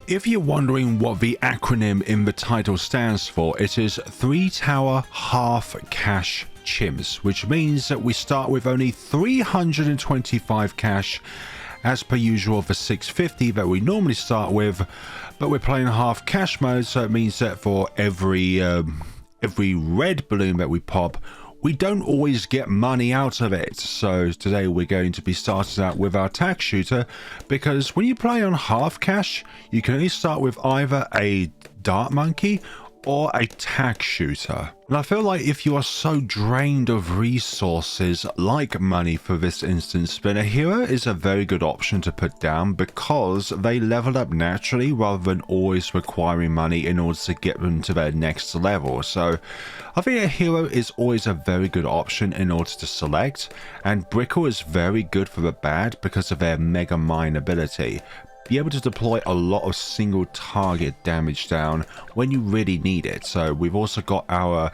If you're wondering what the acronym in the title stands for, it is 3 Tower Half Cash Chimps, which means that we start with only 325 cash as per usual for 650 that we normally start with, but we're playing half cash mode, so it means that for every red balloon that we pop, we don't always get money out of it. So today we're going to be starting out with our tack shooter, because when you play on half cash, you can only start with either a dart monkey or a tack shooter. And I feel like if you are so drained of resources like money for this instance, then a hero is a very good option to put down, because they level up naturally rather than always requiring money in order to get them to their next level. So I think a hero is always a very good option in order to select, and Brickell is very good for the bad because of their Mega Mine ability. Be able to deploy a lot of single target damage down when you really need it. So we've also got our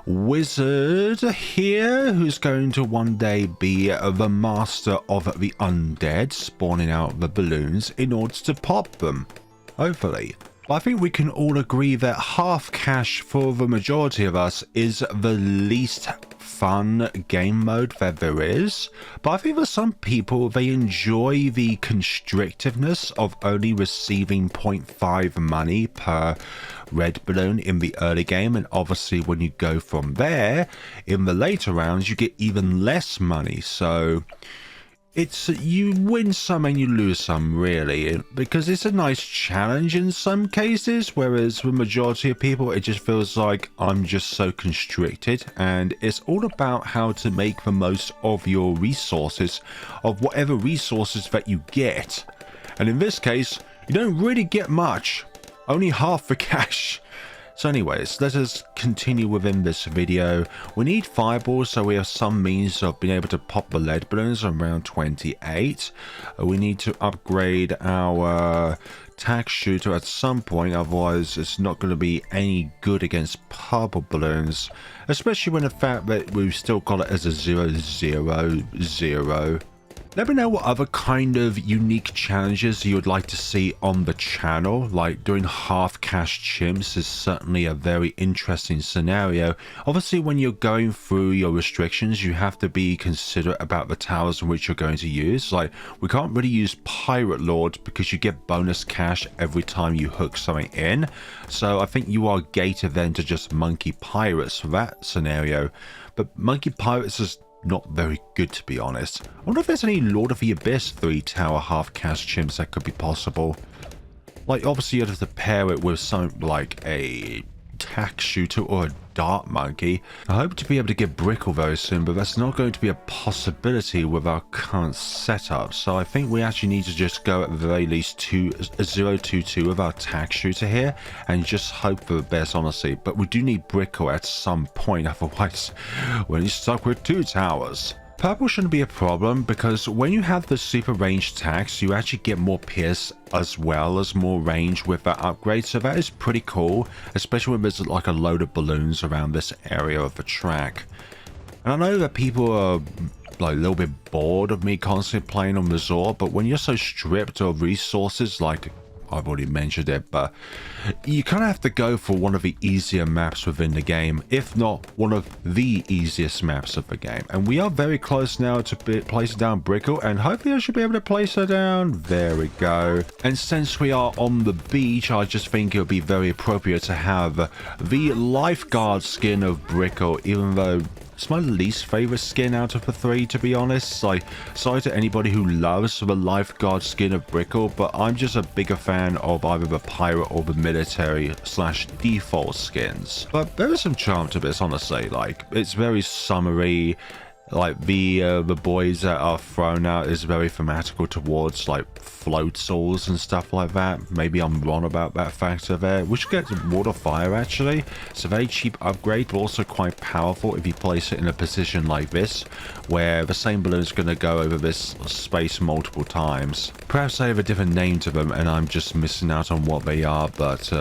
wizard here, who's going to one day be the master of the undead, spawning out the balloons in order to pop them, hopefully. I think we can all agree that half cash for the majority of us is the least fun game mode that there is, but I think for some people they enjoy the constrictiveness of only receiving 0.5 money per red balloon in the early game, and obviously when you go from there in the later rounds you get even less money. So it's, you win some and you lose some, really, because it's a nice challenge in some cases, whereas the majority of people, it just feels like I'm just so constricted, and it's all about how to make the most of your resources, of whatever resources that you get. And in this case, you don't really get much, only half the cash. So anyways, let us continue within this video. We need fireballs, so we have some means of being able to pop the lead balloons around 28. We need to upgrade our tack shooter at some point, otherwise it's not going to be any good against purple balloons, especially when the fact that we've still got it as a 0-0-0. Let me know what other kind of unique challenges you would like to see on the channel. Like doing half cash chimps is certainly a very interesting scenario. Obviously when you're going through your restrictions, you have to be considerate about the towers in which you're going to use. Like, we can't really use Pirate Lord because you get bonus cash every time you hook something in. So I think you are gated then to just Monkey Pirates for that scenario. But Monkey Pirates is not very good, to be honest. I wonder if there's any Lord of the Abyss 3 Tower half cash chimps that could be possible. Like, obviously you'd have to pair it with something like a tack shooter or a dart monkey. I hope to be able to get Brickell very soon, but that's not going to be a possibility with our current setup. So I think we actually need to just go at the very least 0-2-2 with our tack shooter here, and just hope for the best, honestly. But we do need Brickell at some point, otherwise we're stuck with 2 towers. Purple shouldn't be a problem, because when you have the super ranged tacks, you actually get more pierce as well as more range with that upgrade, so that is pretty cool, especially when there's like a load of balloons around this area of the track. And I know that people are like a little bit bored of me constantly playing on Resort, but when you're so stripped of resources, like I've already mentioned it, but you kind of have to go for one of the easier maps within the game, if not one of the easiest maps of the game. And we are very close now to placing down Brickell, and hopefully I should be able to place her down. There we go. And since we are on the beach, I just think it would be very appropriate to have the lifeguard skin of Brickell, even though it's my least favorite skin out of the 3, to be honest. Like, sorry to anybody who loves the lifeguard skin of Brickell, but I'm just a bigger fan of either the pirate or the military / default skins. But there is some charm to this, honestly. Like, it's very summery. Like, the boys that are thrown out is very thematical towards like floatals and stuff like that. Maybe I'm wrong about that factor there. We should get water fire, actually. It's a very cheap upgrade, but also quite powerful if you place it in a position like this, where the same balloon is going to go over this space multiple times. Perhaps they have a different name to them and I'm just missing out on what they are, but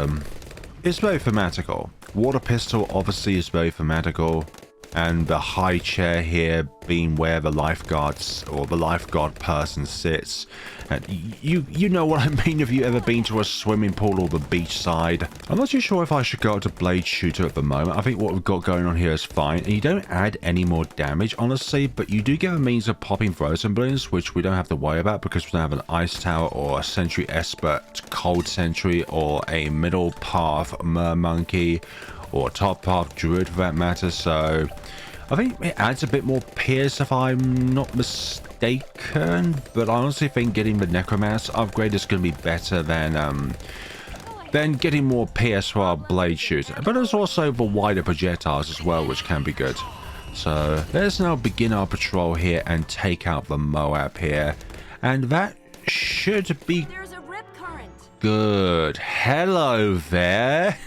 it's very thematical. Water pistol obviously is very thematical. and the high chair here being where the lifeguards or the lifeguard person sits. And you know what I mean if you ever been to a swimming pool or the beach side. I'm not too sure if I should go up to blade shooter at the moment. I think what we've got going on here is fine, and you don't add any more damage honestly, but you do get a means of popping frozen balloons, which we don't have to worry about because we don't have an ice tower or a sentry expert cold sentry or a middle path mermonkey or top path druid for that matter. So I think it adds a bit more pierce if I'm not mistaken, but I honestly think getting the necromancer upgrade is going to be better than getting more pierce for our blade shooter. But there's also the wider projectiles as well, which can be good. So let's now begin our patrol here and take out the Moab here, and that should be good. Hello there.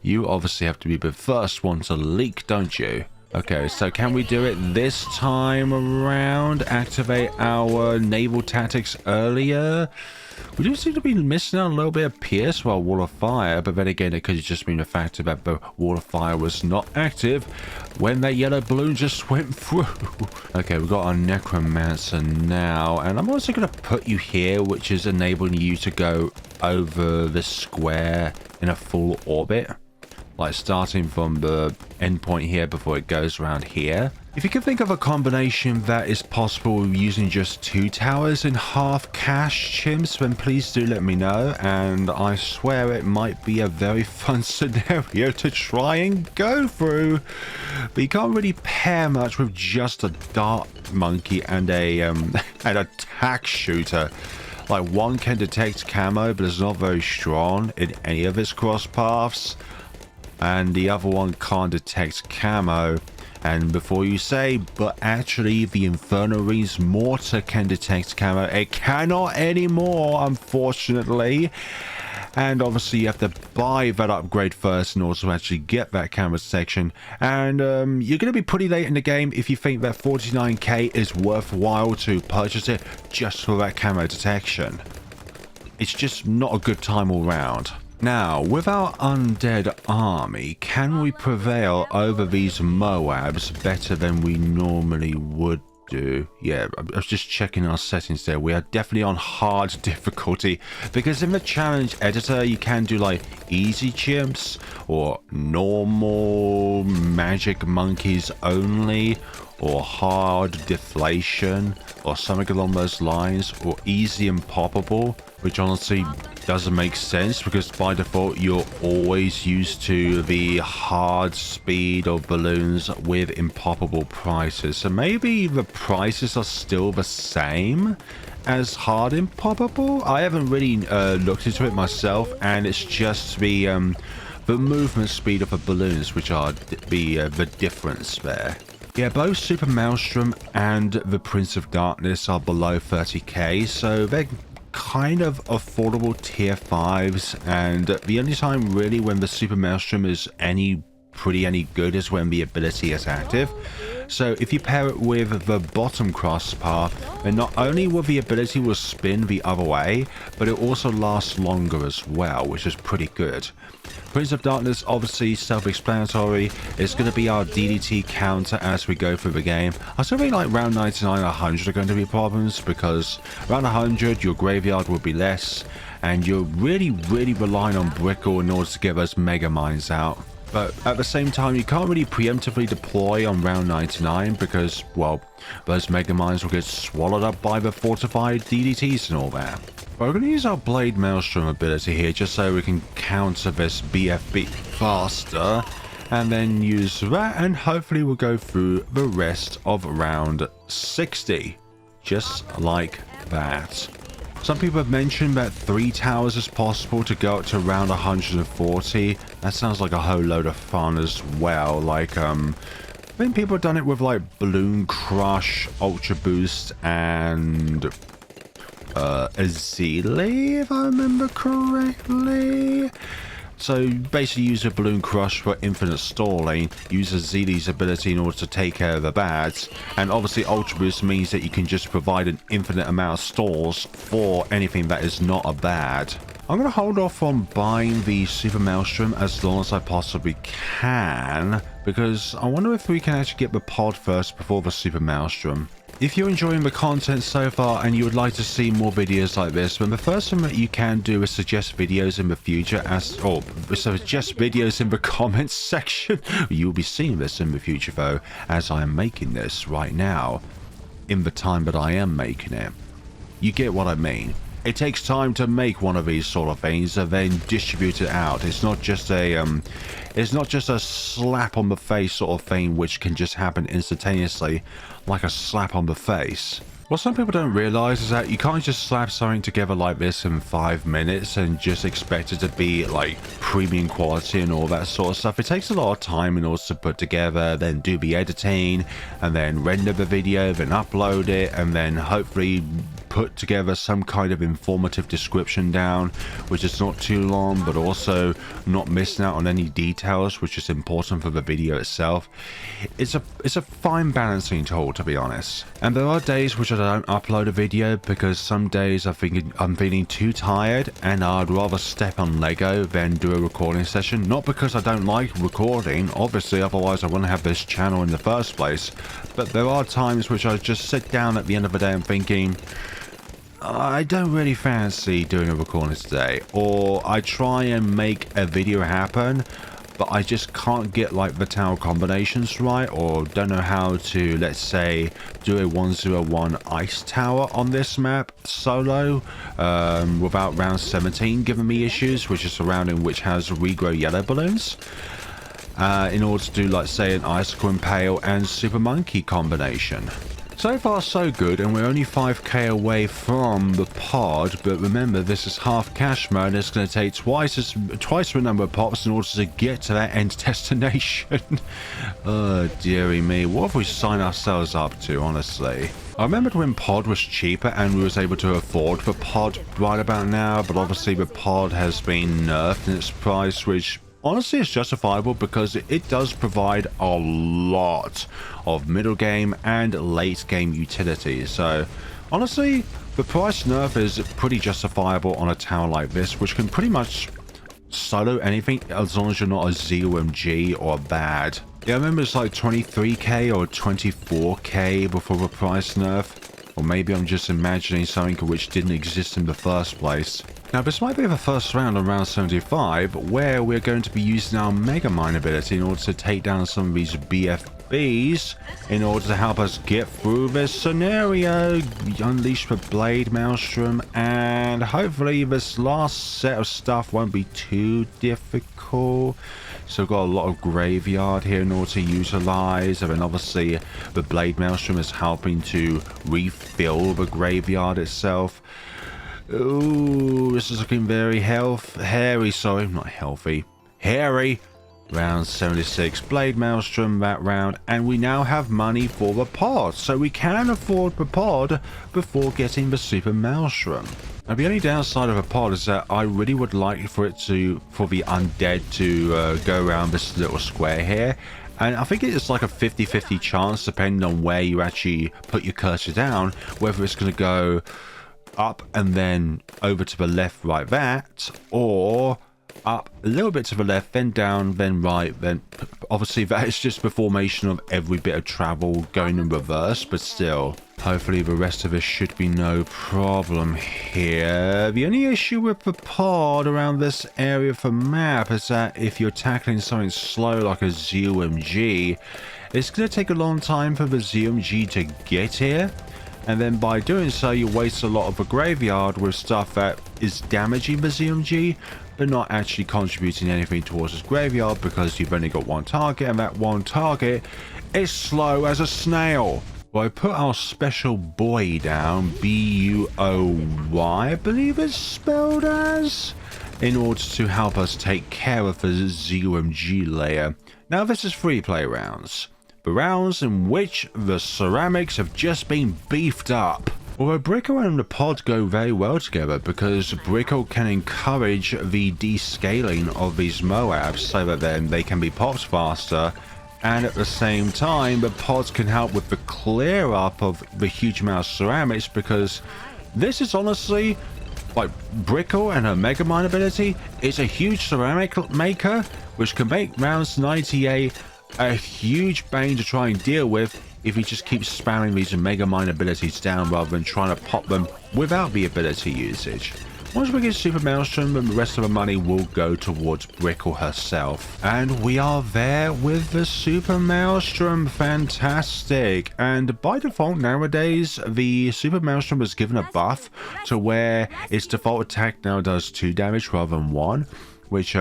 You obviously have to be the first one to leak, don't you? Okay, so can we do it this time around? Activate our naval tactics earlier? We do seem to be missing out a little bit of pierce for our wall of fire, but then again, it could have just been the fact that the wall of fire was not active when that yellow balloon just went through. Okay, we've got our necromancer now, and I'm also going to put you here, which is enabling you to go over the square in a full orbit, like starting from the endpoint here before it goes around here. If you can think of a combination that is possible using just 2 towers in half cash chimps, then please do let me know, and I swear it might be a very fun scenario to try and go through. But you can't really pair much with just a dart monkey and a and a tack shooter. Like, one can detect camo but is not very strong in any of its cross paths, and the other one can't detect camo. And before you say, but actually the Infernal's mortar can detect camo, it cannot anymore, unfortunately. And obviously you have to buy that upgrade first in order to actually get that camo section. And you're going to be pretty late in the game if you think that 49k is worthwhile to purchase it just for that camo detection. It's just not a good time all round. Now, with our undead army, can we prevail over these Moabs better than we normally would do? Yeah, I was just checking our settings there. We are definitely on hard difficulty, because in the challenge editor, you can do like easy chimps or normal magic monkeys only, or hard deflation, or something along those lines, or easy and poppable, which honestly doesn't make sense because by default you're always used to the hard speed of balloons with impoppable prices. So maybe the prices are still the same as hard impoppable. I haven't really looked into it myself, and it's just the movement speed of the balloons which are the difference there. Yeah, both Super Maelstrom and the Prince of Darkness are below 30k, so they're kind of affordable tier 5s, and the only time really when the Super Maelstrom is any good is when the ability is active. So if you pair it with the bottom cross path, then not only will the ability will spin the other way, but it also lasts longer as well, which is pretty good. Prince of Darkness, obviously self-explanatory. It's going to be our DDT counter as we go through the game. I still think like round 99 and 100 are going to be problems, because around 100 your graveyard will be less, and you're really relying on Brickell in order to get those mega mines out. But at the same time, you can't really preemptively deploy on round 99 because, well, those mega mines will get swallowed up by the fortified DDTs and all that. But we're going to use our Blade Maelstrom ability here just so we can counter this BFB faster, and then use that, and hopefully we'll go through the rest of round 60. Just like that. Some people have mentioned that 3 towers is possible to go up to around 140. That sounds like a whole load of fun as well. Like, I think people have done it with like Balloon Crush, Ultra Boost, and Azili, if I remember correctly. So basically use a Balloon Crush for infinite stalling, use Azili's ability in order to take care of the bads, and obviously Ultra Boost means that you can just provide an infinite amount of stalls for anything that is not a bad. I'm going to hold off on buying the Super Maelstrom as long as I possibly can, because I wonder if we can actually get the pod first before the Super Maelstrom. If you're enjoying the content so far and you would like to see more videos like this, then the first thing that you can do is suggest videos in the future suggest videos in the comments section. You'll be seeing this in the future though, as I am making this right now, in the time that I am making it. You get what I mean. It takes time to make one of these sort of things and then distribute it out. It's not just a slap on the face sort of thing which can just happen instantaneously, like a slap on the face. What some people don't realize is that you can't just slap something together like this in 5 minutes and just expect it to be like premium quality and all that sort of stuff. It takes a lot of time in order to put together, then do the editing, and then render the video, then upload it, and then hopefully put together some kind of informative description down, which is not too long, but also not missing out on any details, which is important for the video itself. It's a fine balancing tool, to be honest. And there are days which I don't upload a video because some days I'm feeling too tired and I'd rather step on Lego than do a recording session. Not because I don't like recording, obviously, otherwise I wouldn't have this channel in the first place, but there are times which I just sit down at the end of the day and thinking, I don't really fancy doing a recording today, or I try and make a video happen, but I just can't get like the tower combinations right, or don't know how to, let's say, do a 101 ice tower on this map solo without round 17 giving me issues, which is surrounding which has regrow yellow balloons. In order to do, like, say, an icicle impale and super monkey combination. So far so good, and we're only 5k away from the pod, but remember this is half cash mode. It's going to take twice the number of pops in order to get to that end destination. Oh dearie me, what have we signed ourselves up to, honestly? I remembered when pod was cheaper and we was able to afford the pod right about now, but obviously the pod has been nerfed in its price, which honestly is justifiable because it does provide a lot of middle game and late game utility. So honestly, the price nerf is pretty justifiable on a tower like this, which can pretty much solo anything as long as you're not a ZOMG or bad. Yeah, I remember it's like 23k or 24k before the price nerf. Or maybe I'm just imagining something which didn't exist in the first place. Now this might be the first round on round 75 where we're going to be using our Mega Mine ability in order to take down some of these BFBs in order to help us get through this scenario. Unleash the Blade Maelstrom, and hopefully this last set of stuff won't be too difficult. So we've got a lot of graveyard here in order to utilize, and then obviously the Blade Maelstrom is helping to refill the graveyard itself. Ooh, this is looking very hairy, sorry, not healthy, hairy. Round 76, Blade Maelstrom that round, and we now have money for the pod, so we can afford the pod before getting the Super Maelstrom. Now the only downside of a pod is that I really would like for the undead to go around this little square here, and I think it's like a 50-50 chance depending on where you actually put your cursor down, whether it's going to go up and then over to the left like that, or up a little bit to the left, then down, then right, then obviously that is just the formation of every bit of travel going in reverse, but still, hopefully the rest of it should be no problem here. The only issue with the pod around this area of the map is that if you're tackling something slow like a ZOMG, it's going to take a long time for the ZOMG to get here. And then by doing so, you waste a lot of the graveyard with stuff that is damaging the ZOMG, but not actually contributing anything towards his graveyard because you've only got one target, and that one target is slow as a snail. Well, I put our special boy down, B-U-O-Y, I believe it's spelled as, in order to help us take care of the ZOMG layer. Now this is free play rounds. The rounds in which the ceramics have just been beefed up. Although Brickell and the pod go very well together because Brickell can encourage the descaling of these Moabs so that then they can be popped faster, and at the same time the pods can help with the clear up of the huge amount of ceramics, because this is honestly, like, Brickell and her Mega Mine ability is a huge ceramic maker which can make rounds 98 a huge bane to try and deal with if he just keeps spamming these Mega Mine abilities down rather than trying to pop them without the ability usage. Once we get Super Maelstrom, the rest of the money will go towards Brickell herself. And we are there with the Super Maelstrom. Fantastic. And by default nowadays, the Super Maelstrom was given a buff to where its default attack now does 2 damage rather than 1. Which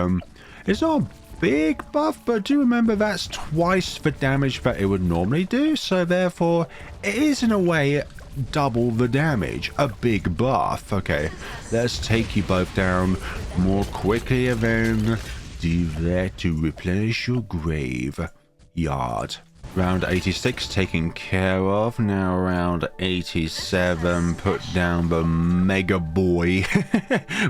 is not a big buff, but do remember that's twice the damage that it would normally do. So therefore, it is in a way double the damage. A big buff. Okay, let's take you both down more quickly and then do that to replenish your graveyard. Round 86 taken care of. Now round 87, put down the Mega Boy.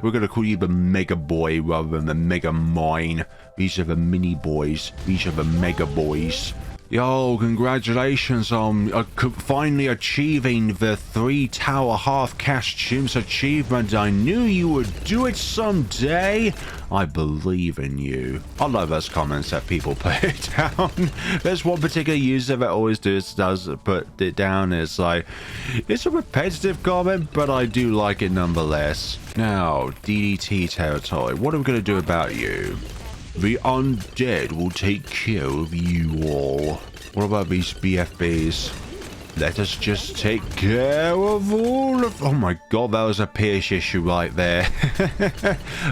We're going to call you the Mega Boy rather than the Mega Mine. These are the mini boys. These are the Mega Boys. Yo, congratulations on finally achieving the 3 tower half cash chimps achievement. I knew you would do it someday. I believe in you. I love those comments that people put it down. There's one particular user that always does put it down. It's like, it's a repetitive comment, but I do like it nonetheless. Now, DDT territory. What are we going to do about you? The undead will take care of you all. What about these BFBs? Let us just take care of all of... Oh my god, that was a Pierce issue right there.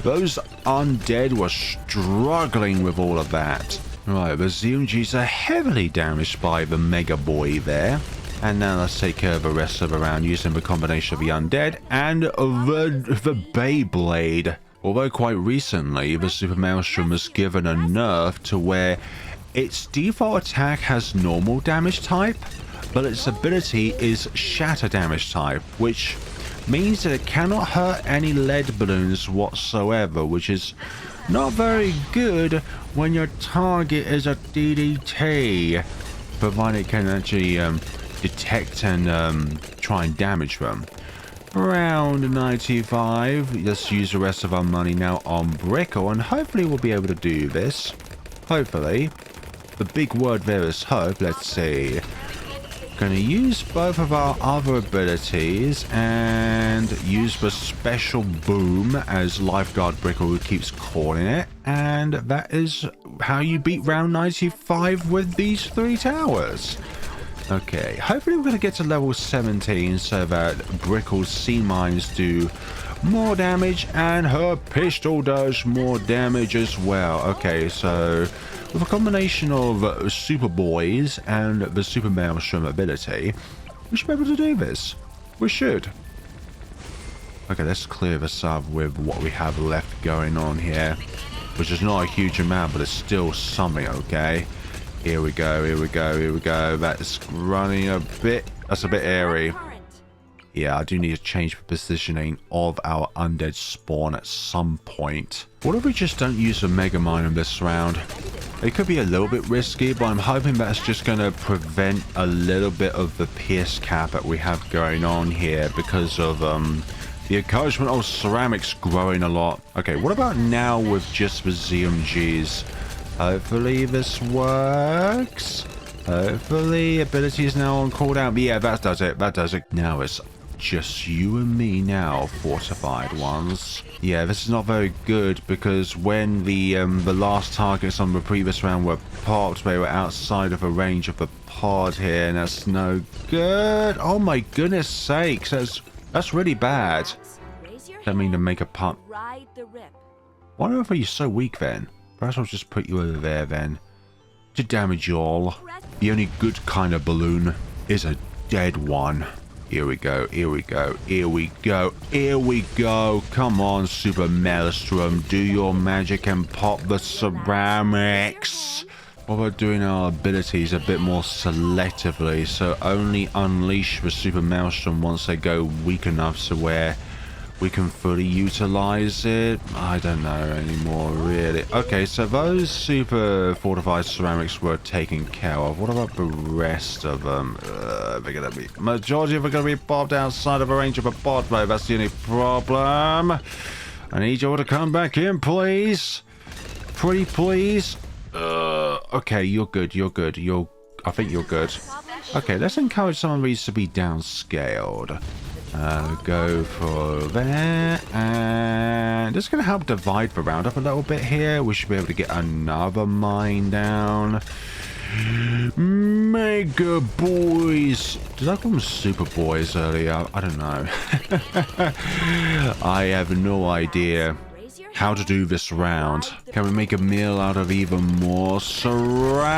Those undead were struggling with all of that. Right, the ZMGs are heavily damaged by the Mega Boy there. And now let's take care of the rest of the round using the combination of the undead and the Beyblade. Although quite recently, the Super Maelstrom was given a nerf to where its default attack has normal damage type, but its ability is shatter damage type, which means that it cannot hurt any lead balloons whatsoever, which is not very good when your target is a DDT, provided it can actually detect and try and damage them. Round 95. Let's use the rest of our money now on Brickell, and hopefully we'll be able to do this. Hopefully. The big word there is hope. Let's see. Going to use both of our other abilities and use the special boom, as Lifeguard Brickell keeps calling it. And that is how you beat round 95 with these 3 towers. Okay, hopefully we're going to get to level 17 so that Brickell's sea mines do more damage and her pistol does more damage as well. Okay, so with a combination of Super Boys and the Super Maelstrom ability, we should be able to do this. We should. Okay, let's clear this up with what we have left going on here, which is not a huge amount, but it's still something, okay? Here we go, here we go, here we go. That's running a bit... That's a bit airy. Yeah, I do need to change the positioning of our undead spawn at some point. What if we just don't use the Mega Mine in this round? It could be a little bit risky, but I'm hoping that's just going to prevent a little bit of the Pierce cap that we have going on here because of the encouragement of ceramics growing a lot. Okay, what about now with just the ZMGs? Hopefully this works. Hopefully ability is now on cooldown. But yeah, that does it. That does it. Now it's just you and me now, fortified ones. Yeah, this is not very good because when the last targets on the previous round were popped, they were outside of the range of the pod here, and that's no good. Oh my goodness sakes, that's really bad. I mean to make a pump. Why are you so weak then? Perhaps I'll just put you over there then. To damage you all. The only good kind of balloon is a dead one. Here we go, here we go, here we go, here we go. Come on, Super Maelstrom. Do your magic and pop the ceramics. What about doing our abilities a bit more selectively? So only unleash the Super Maelstrom once they go weak enough to where we can fully utilize it. I don't know anymore, really. Okay, so those super fortified ceramics were taken care of. What about the rest of them? They're gonna be... Majority of them are gonna be popped outside of a range of a pod mode. That's the only problem. I need you all to come back in, please. Pretty please. Okay, you're good. You're good. I think you're good. Okay, let's encourage some of these to be downscaled. Go for there, and it's going to help divide the round up a little bit here. We should be able to get another mine down. Mega boys. Did I call them super boys earlier? I don't know. I have no idea how to do this round. Can we make a meal out of even more ceramics?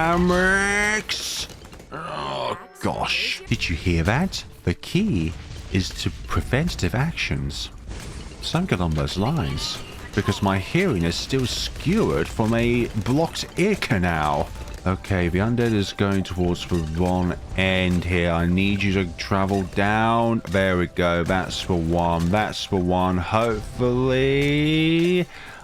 Oh gosh. Did you hear that? The key is to preventative actions. Something along those lines. Because my hearing is still skewered from a blocked ear canal. Okay, the undead is going towards the wrong end here. I need you to travel down. There we go. That's the one. That's the one. Hopefully,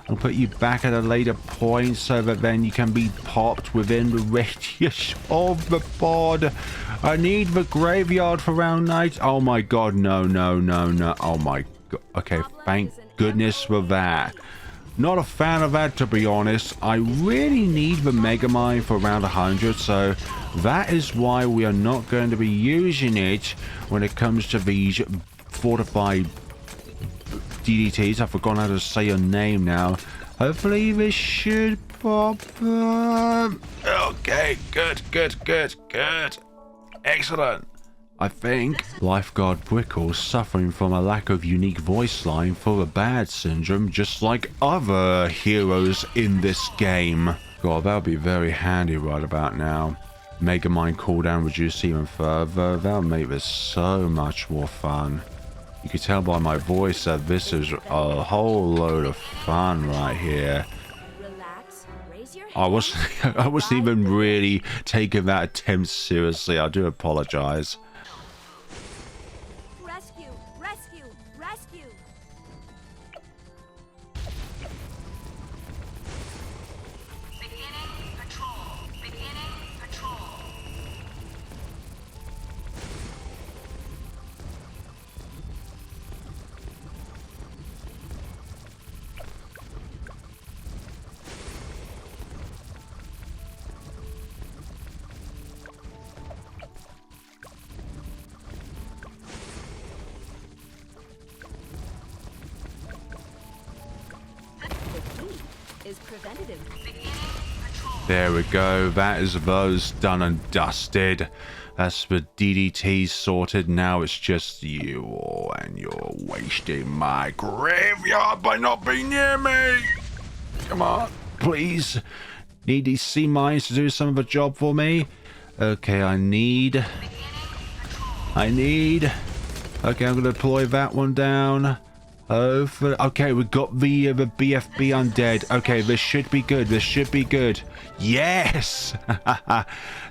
I'll put you back at a later point so that then you can be popped within the radius of the pod. I need the graveyard for round night. Oh my god, no, no, no, no. Oh my god. Okay, thank goodness for that. Not a fan of that, to be honest. I really need the Mega Mine for around 100, so that is why we are not going to be using it when it comes to these fortified DDTs. I've forgotten how to say your name now. Hopefully this should pop up. Okay, good, good, good, good. Excellent. I think Lifeguard Brickell suffering from a lack of unique voice line for a bad syndrome, just like other heroes in this game. God, that would be very handy right about now. Mega Mine cooldown reduced even further. That would make this so much more fun. You can tell by my voice that this is a whole load of fun right here. I wasn't even really taking that attempt seriously. I do apologize. There we go. That is those done and dusted. That's the DDT sorted. Now it's just you, and you're wasting my graveyard by not being near me. Come on, please. Need these sea mines to do some of the job for me. Okay, I need. Okay, I'm gonna deploy that one down. Okay, we got the BFB undead. Okay, this should be good. This should be good. Yes!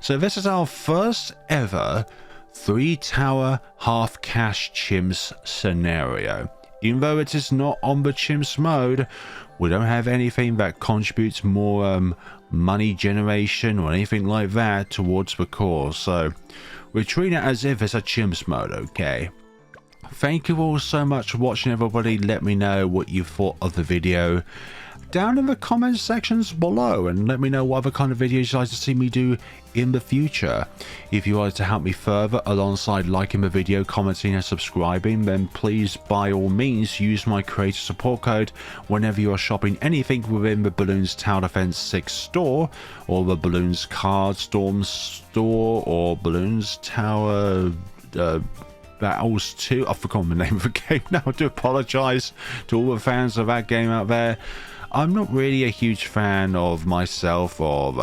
So this is our first ever 3-tower half-cash chimps scenario. Even though it is not on the chimps mode, we don't have anything that contributes more money generation or anything like that towards the core. So we're treating it as if it's a chimps mode, okay? Thank you all so much for watching, everybody. Let me know what you thought of the video down in the comments sections below, and let me know what other kind of videos you'd like to see me do in the future. If you like to help me further alongside liking the video, commenting and subscribing, then please by all means use my creator support code whenever you are shopping anything within the Balloons Tower Defense 6 store, or the Balloons Card Storm store, or Balloons Tower Battles 2. I've forgotten the name of the game now. I do apologize to all the fans of that game out there. I'm not really a huge fan of myself of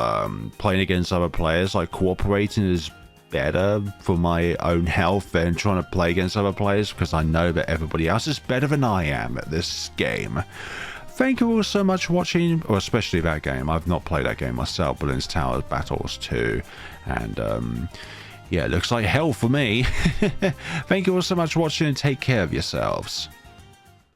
playing against other players. Like, cooperating is better for my own health than trying to play against other players, because I know that everybody else is better than I am at this game. Thank you all so much for watching, or especially that game. I've not played that game myself, Balloons Tower Battles 2, and yeah, it looks like hell for me. Thank you all so much for watching, and take care of yourselves.